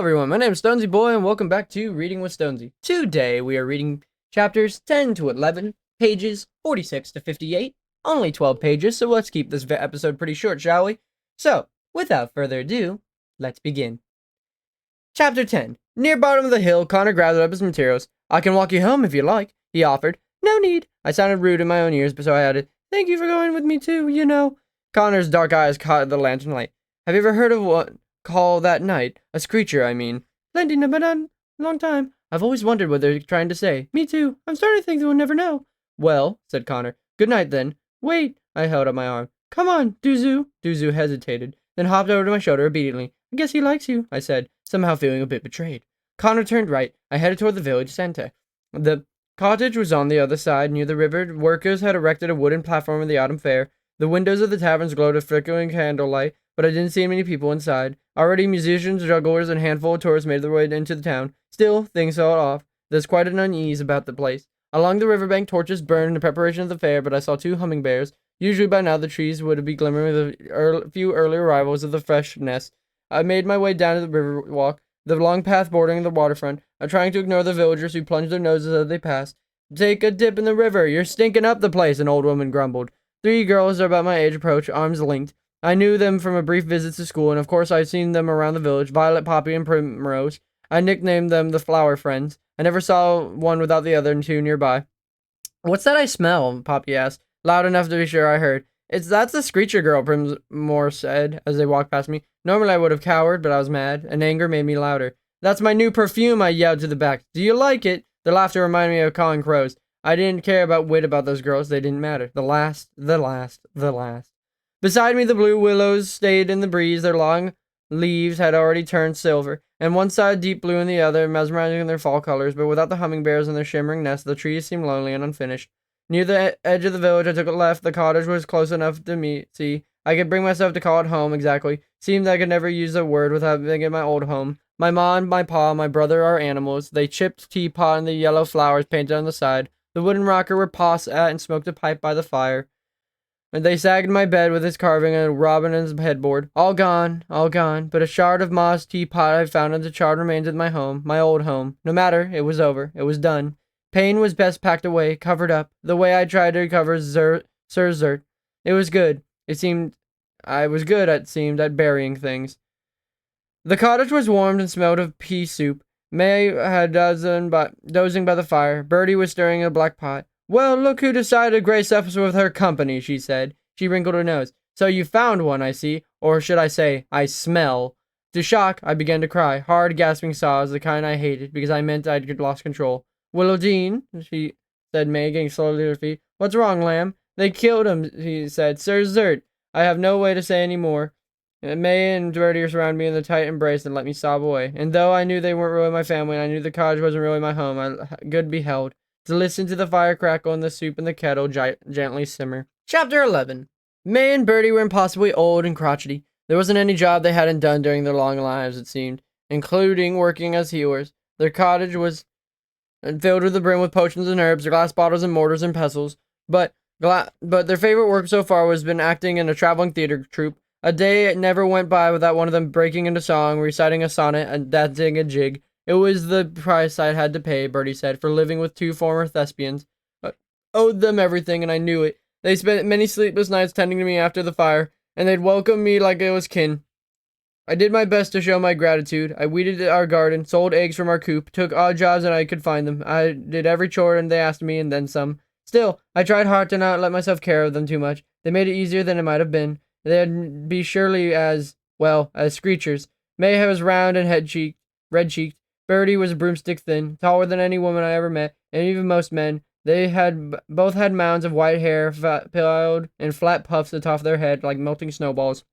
everyone, my name is Stonsey Boy and welcome back to Reading with Stonsey. Today we are reading chapters 10 to 11, pages 46 to 58, only 12 pages, so let's keep this episode pretty short, shall we? So, without further ado, let's begin. Chapter 10. Near bottom of the hill, Connor gathered up his materials. "I can walk you home if you like," he offered. "No need." I sounded rude in my own ears, but so I added, "Thank you for going with me too, you know." Connor's dark eyes caught the lantern light. "Have you ever heard of what call that night? A screecher, I mean." "Plenty, but not a long time. I've always wondered what they're trying to say." "Me too. I'm starting to think that we'll never know." "Well," said Connor, "good night then." "Wait." I held up my arm. "Come on, Duzu." Duzu hesitated, then hopped over to my shoulder obediently. "I guess he likes you," I said, somehow feeling a bit betrayed. Connor turned right. I headed toward the village center. The cottage was on the other side, near the river. Workers had erected a wooden platform in the autumn fair. The windows of the taverns glowed with flickering candlelight, but I didn't see many people inside. Already musicians, jugglers, and a handful of tourists made their way into the town. Still, things fell off. There's quite an unease about the place. Along the riverbank, torches burned in preparation of the fair, but I saw 2 hummingbirds. Usually by now the trees would be glimmering with a few early arrivals of the fresh nest. I made my way down to the river walk, the long path bordering the waterfront, trying to ignore the villagers who plunged their noses as they passed. "Take a dip in the river, you're stinking up the place," an old woman grumbled. 3 girls about my age approached, arms linked. I knew them from a brief visit to school, and of course I'd seen them around the village, Violet, Poppy, and Primrose. I nicknamed them the Flower Friends. I never saw one without the other 2 nearby. "What's that I smell?" Poppy asked, loud enough to be sure I heard. That's the Screecher girl," Primrose said as they walked past me. Normally I would have cowered, but I was mad, and anger made me louder. "That's my new perfume," I yelled to the back. "Do you like it?" Their laughter reminded me of cawing crows. I didn't care about wit about those girls. They didn't matter. The last. Beside me, the blue willows stayed in the breeze. Their long leaves had already turned silver, and one side deep blue and the other, mesmerizing in their fall colors. But without the hummingbirds and their shimmering nests, the trees seemed lonely and unfinished. Near the edge of the village, I took a left. The cottage was close enough to see. I could bring myself to call it home, exactly. Seemed I could never use a word without thinking of my old home. My mom, my pa, my brother are animals. They chipped teapot and the yellow flowers painted on the side. The wooden rocker where Pa sat and smoked a pipe by the fire. And they sagged my bed with its carving and a robin and its headboard. All gone, but a shard of moss teapot I found in the charred remains of my home, my old home. No matter, it was over. It was done. Pain was best packed away, covered up, the way I tried to cover Sir Zert. It was good. I was good, at burying things. The cottage was warmed and smelled of pea soup. May had dozing by the fire. Bertie was stirring in a black pot. "Well, look who decided to grace us with her company," she said. She wrinkled her nose. "So you found one, I see. Or should I say, I smell." To shock, I began to cry. Hard, gasping sobs, the kind I hated, because I meant I'd lost control. "WIllodeen," said May, getting slowly to her feet. "What's wrong, lamb?" "They killed him," he said. "Sir Zert." I have no way to say any more. May and Bertie surrounded me in a tight embrace and let me sob away. And though I knew they weren't really my family, and I knew the cottage wasn't really my home, I could be held to listen to the fire crackle and the soup in the kettle gently simmer. Chapter 11. May and Bertie were impossibly old and crotchety. There wasn't any job they hadn't done during their long lives, it seemed, including working as healers. Their cottage was filled to the brim with potions and herbs, glass bottles and mortars and pestles, but their favorite work so far was been acting in a traveling theater troupe. A day never went by without one of them breaking into song, reciting a sonnet, and dancing a jig. It was the price I had to pay, Bertie said, for living with 2 former thespians. I owed them everything, and I knew it. They spent many sleepless nights tending to me after the fire, and they'd welcome me like it was kin. I did my best to show my gratitude. I weeded our garden, sold eggs from our coop, took odd jobs and I could find them. I did every chore and they asked me, and then some. Still, I tried hard to not let myself care of them too much. They made it easier than it might have been. They'd be surely as screechers. May was round and red-cheeked. Bertie was broomstick thin, taller than any woman I ever met, and even most men. They both had mounds of white hair, piled in flat puffs atop their head like melting snowballs.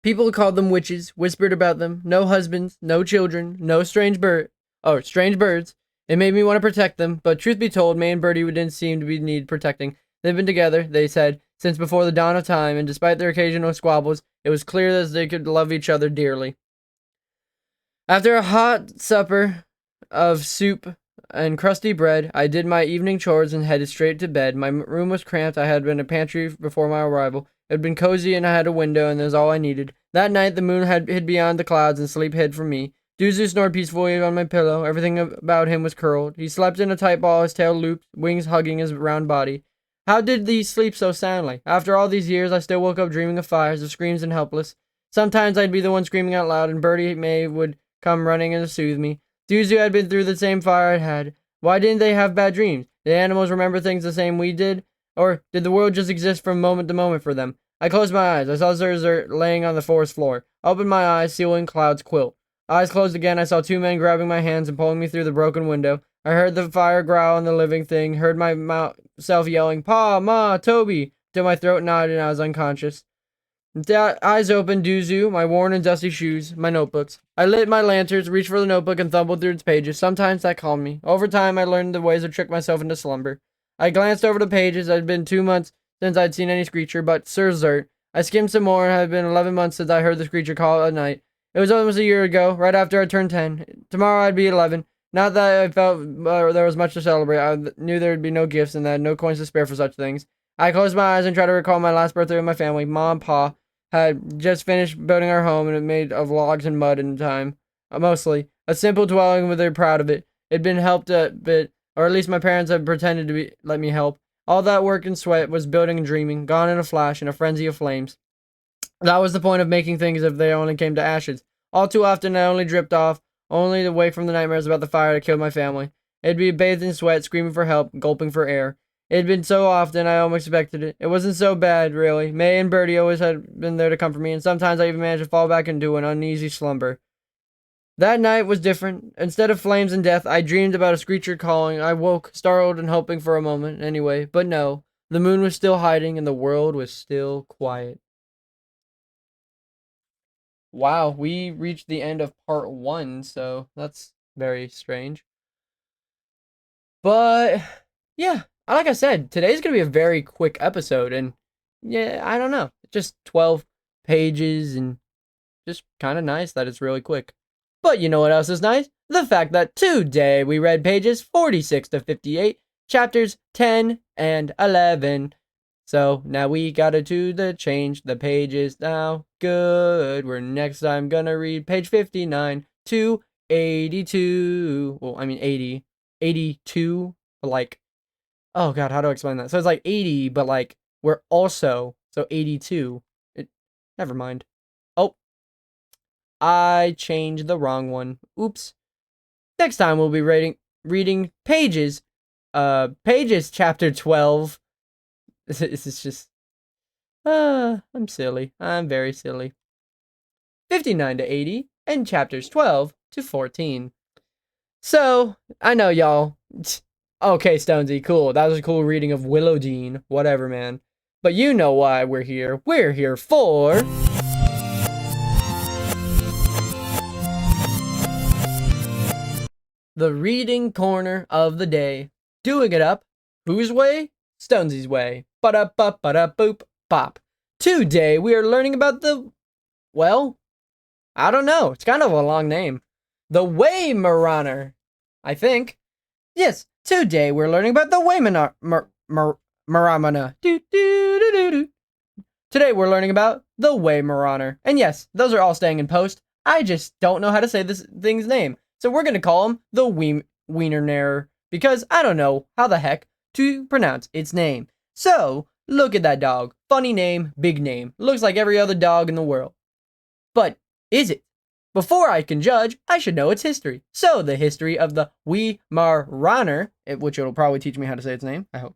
People called them witches, whispered about them. No husbands, no children, no strange birds. It made me want to protect them, but truth be told, May and Bertie didn't seem to need protecting. They've been together, they said, since before the dawn of time, and despite their occasional squabbles, it was clear that they could love each other dearly. After a hot supper of soup and crusty bread, I did my evening chores and headed straight to bed. My room was cramped. I had been a pantry before my arrival. It had been cozy and I had a window, and that was all I needed. That night the moon had hid beyond the clouds and sleep hid from me. Duzu snored peacefully on my pillow. Everything about him was curled. He slept in a tight ball, his tail looped, wings hugging his round body. How did he sleep so soundly? After all these years, I still woke up dreaming of fires, of screams, and helpless. Sometimes I'd be the one screaming out loud, and Bertie May would come running in to soothe me. Duzu had been through the same fire I'd had. Why didn't they have bad dreams? Did animals remember things the same we did? Or did the world just exist from moment to moment for them? I closed my eyes. I saw Zerzert laying on the forest floor. I opened my eyes, ceiling clouds quilt. Eyes closed again, I saw two men grabbing my hands and pulling me through the broken window. I heard the fire growl in the living thing, heard myself yelling, Pa, Ma, Toby, till my throat knotted and I was unconscious. Eyes open, Duzu, my worn and dusty shoes, my notebooks. I lit my lanterns, reached for the notebook, and fumbled through its pages. Sometimes that calmed me. Over time, I learned the ways to trick myself into slumber. I glanced over the pages. It had been 2 months since I'd seen any screecher, but Zerzert. I skimmed some more, and it had been 11 months since I heard the screecher call at night. It was almost a year ago, right after I turned 10. Tomorrow I'd be 11. Not that I felt there was much to celebrate. I knew there would be no gifts and that I had no coins to spare for such things. I closed my eyes and tried to recall my last birthday with my family. Mom and Pa had just finished building our home, and it made of logs and mud in time. Mostly. A simple dwelling, but they're proud of it. It'd been helped a bit, or at least my parents had pretended to let me help. All that work and sweat was building and dreaming, gone in a flash, in a frenzy of flames. That was the point of making things if they only came to ashes. All too often I only dripped off, only to wake from the nightmares about the fire that killed my family. It'd be bathed in sweat, screaming for help, gulping for air. It'd been so often I almost expected it. It wasn't so bad, really. May and Bertie always had been there to comfort me, and sometimes I even managed to fall back into an uneasy slumber. That night was different. Instead of flames and death, I dreamed about a screecher calling. I woke, startled and hoping for a moment, anyway. But no, the moon was still hiding and the world was still quiet. Wow, we reached the end of part 1, so that's very strange. But, yeah, like I said, today's going to be a very quick episode, and yeah, I don't know. Just 12 pages, and just kind of nice that it's really quick. But you know what else is nice? The fact that today we read pages 46 to 58, chapters 10 and 11. So now we gotta do the change the pages now. Good. We're next time gonna read page 59 to 82. Well, I mean 80. 82, but like, oh god, how do I explain that? So it's like 80, but like, we're also, so 82. Never mind. Oh, I changed the wrong one. Oops. Next time we'll be reading pages chapter 12. This is just, I'm silly. I'm very silly. 59 to 80, and chapters 12 to 14. So, I know y'all. Okay, Stonsey, cool. That was a cool reading of WIllodeen. Whatever, man. But you know why we're here. We're here for... the reading corner of the day. Doing it up. Whose way? Stonsey's way. Ba-da-ba-ba-da-boop pop. Today we are learning about the... well, I don't know. It's kind of a long name. The Weimaraner, I think. Yes, today we're learning about the Weimaraner. Today we're learning about the Weimaraner. And yes, those are all staying in post. I just don't know how to say this thing's name. So we're going to call him the Weimaraner, because I don't know how the heck to pronounce its name. So, look at that dog. Funny name, big name. Looks like every other dog in the world. But is it? Before I can judge, I should know its history. So, the history of the Weimaraner, which it'll probably teach me how to say its name, I hope.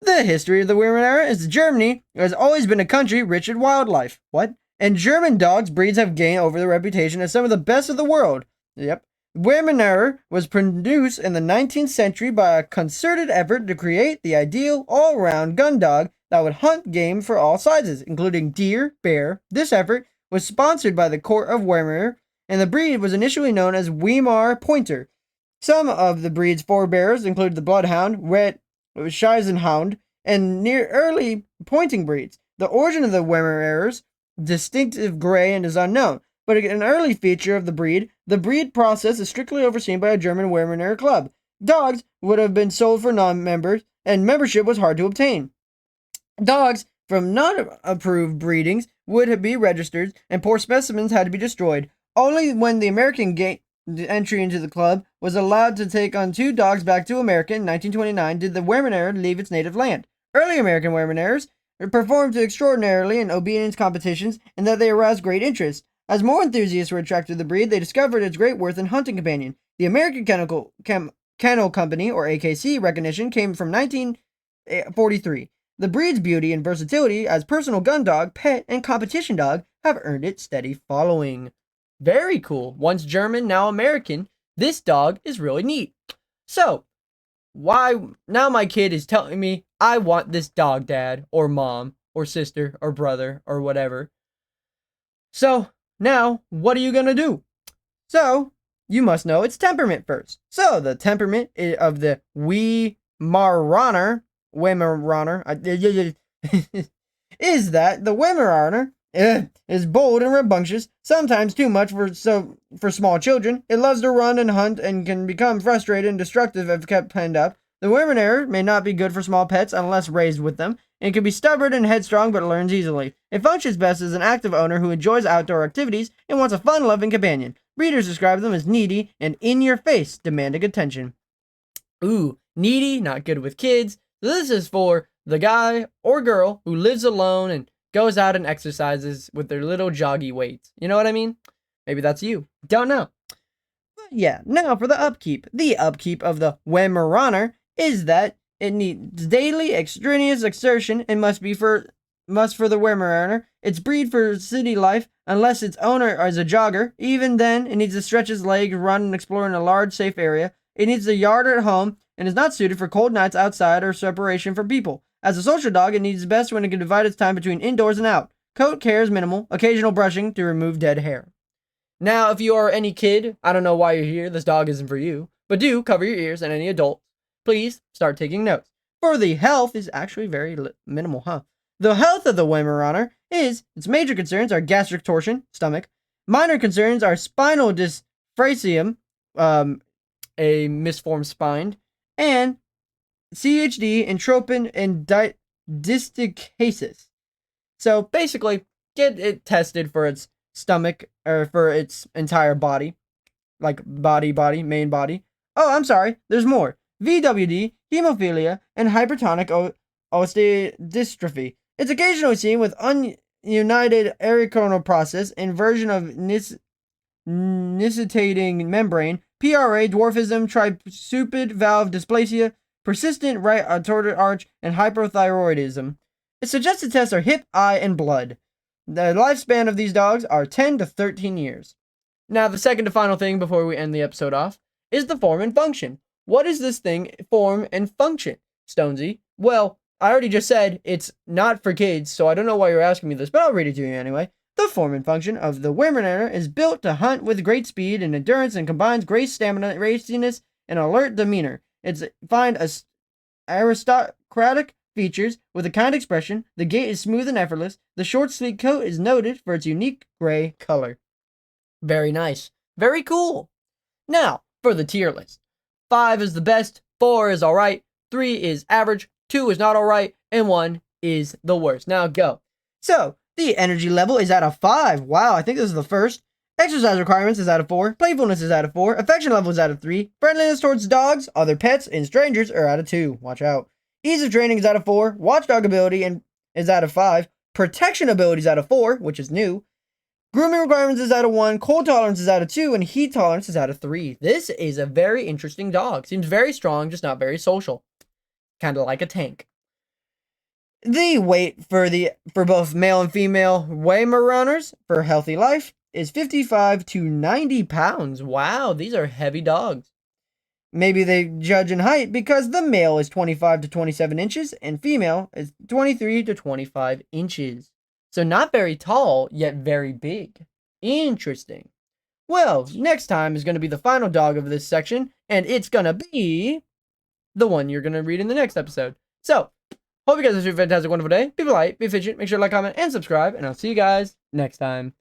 The history of the Weimaraner is Germany has always been a country rich in wildlife. What? And German dogs breeds have gained over the reputation as some of the best of the world. Yep. Weimaraner was produced in the 19th century by a concerted effort to create the ideal all-around gun dog that would hunt game for all sizes, including deer, bear. This effort was sponsored by the court of Weimar, and the breed was initially known as Weimar Pointer. Some of the breed's forebears included the Bloodhound, Red Scheisenhound, and near early pointing breeds. The origin of the Weimarer's distinctive gray and is unknown, but an early feature of the breed process is strictly overseen by a German Weimaraner club. Dogs would have been sold for non-members, and membership was hard to obtain. Dogs from non-approved breedings would be registered, and poor specimens had to be destroyed. Only when the American entry into the club was allowed to take on 2 dogs back to America in 1929 did the Weimaraner leave its native land. Early American Weimaraners performed extraordinarily in obedience competitions, and that they aroused great interest. As more enthusiasts were attracted to the breed, they discovered its great worth in hunting companion. The American Kennel Company, or AKC, recognition came from 1943. The breed's beauty and versatility as personal gun dog, pet, and competition dog have earned it steady following. Very cool. Once German, now American. This dog is really neat. So, why now my kid is telling me I want this dog, dad, or mom, or sister, or brother, or whatever. So, now, what are you going to do? So, you must know its temperament first. So, the temperament of the Weimaraner is that the Weimaraner is bold and rambunctious, sometimes too much for small children. It loves to run and hunt and can become frustrated and destructive if kept penned up. The Weimaraner may not be good for small pets unless raised with them, and can be stubborn and headstrong but learns easily. It functions best as an active owner who enjoys outdoor activities and wants a fun-loving companion. Breeders describe them as needy and in-your-face, demanding attention. Ooh, needy, not good with kids. This is for the guy or girl who lives alone and goes out and exercises with their little joggy weights. You know what I mean? Maybe that's you. Don't know. But yeah, now for the upkeep. The upkeep of the Weimaraner is that it needs daily extraneous exertion and must for the Weimaraner. It's breed for city life unless its owner is a jogger. Even then, it needs to stretch its legs, run, and explore in a large, safe area. It needs a yard at home and is not suited for cold nights outside or separation from people. As a social dog, it needs best when it can divide its time between indoors and out. Coat care is minimal, occasional brushing to remove dead hair. Now, if you are any kid, I don't know why you're here, this dog isn't for you, but do cover your ears, and any adult, please start taking notes. For the health is actually very minimal, huh? The health of the Weimaraner is, its major concerns are gastric torsion, stomach. Minor concerns are spinal dysplasia, a misformed spine, and CHD, entropin, and distichiasis. So basically, get it tested for its stomach, or for its entire body. Like body, main body. Oh, I'm sorry, there's more. VWD, hemophilia, and hypertonic osteodystrophy. It's occasionally seen with ununited ericoronal process, inversion of nictitating membrane, PRA, dwarfism, tricupid valve dysplasia, persistent right arterial arch, and hypothyroidism. Its suggested tests are hip, eye, and blood. The lifespan of these dogs are 10 to 13 years. Now, the second to final thing before we end the episode off is the form and function. What is this thing, form and function, Stonsey? Well, I already just said it's not for kids, so I don't know why you're asking me this, but I'll read it to you anyway. The form and function of the Weimaraner is built to hunt with great speed and endurance and combines great stamina, raciness, and alert demeanor. It's find aristocratic features with a kind expression. The gait is smooth and effortless. The short, sleek coat is noted for its unique gray color. Very nice. Very cool. Now, for the tier list. 5 is the best, 4 is alright, 3 is average, 2 is not alright, and 1 is the worst. Now go. So, the energy level is at a 5. Wow, I think this is the first. Exercise requirements is out of 4. Playfulness is out of 4. Affection level is out of 3. Friendliness towards dogs, other pets, and strangers are out of 2. Watch out. Ease of training is out of 4. Watchdog ability is out of 5. Protection ability is out of 4, which is new. Grooming requirements is out of 1. Cold tolerance is out of 2. And heat tolerance is out of 3. This is a very interesting dog. Seems very strong, just not very social. Kind of like a tank. The weight for both male and female Weimaraners for healthy life is 55 to 90 pounds. Wow, these are heavy dogs. Maybe they judge in height because the male is 25 to 27 inches and female is 23 to 25 inches. So not very tall, yet very big. Interesting. Well, next time is going to be the final dog of this section, and it's going to be the one you're going to read in the next episode. So, hope you guys have a fantastic, wonderful day. Be polite, be efficient, make sure to like, comment, and subscribe, and I'll see you guys next time.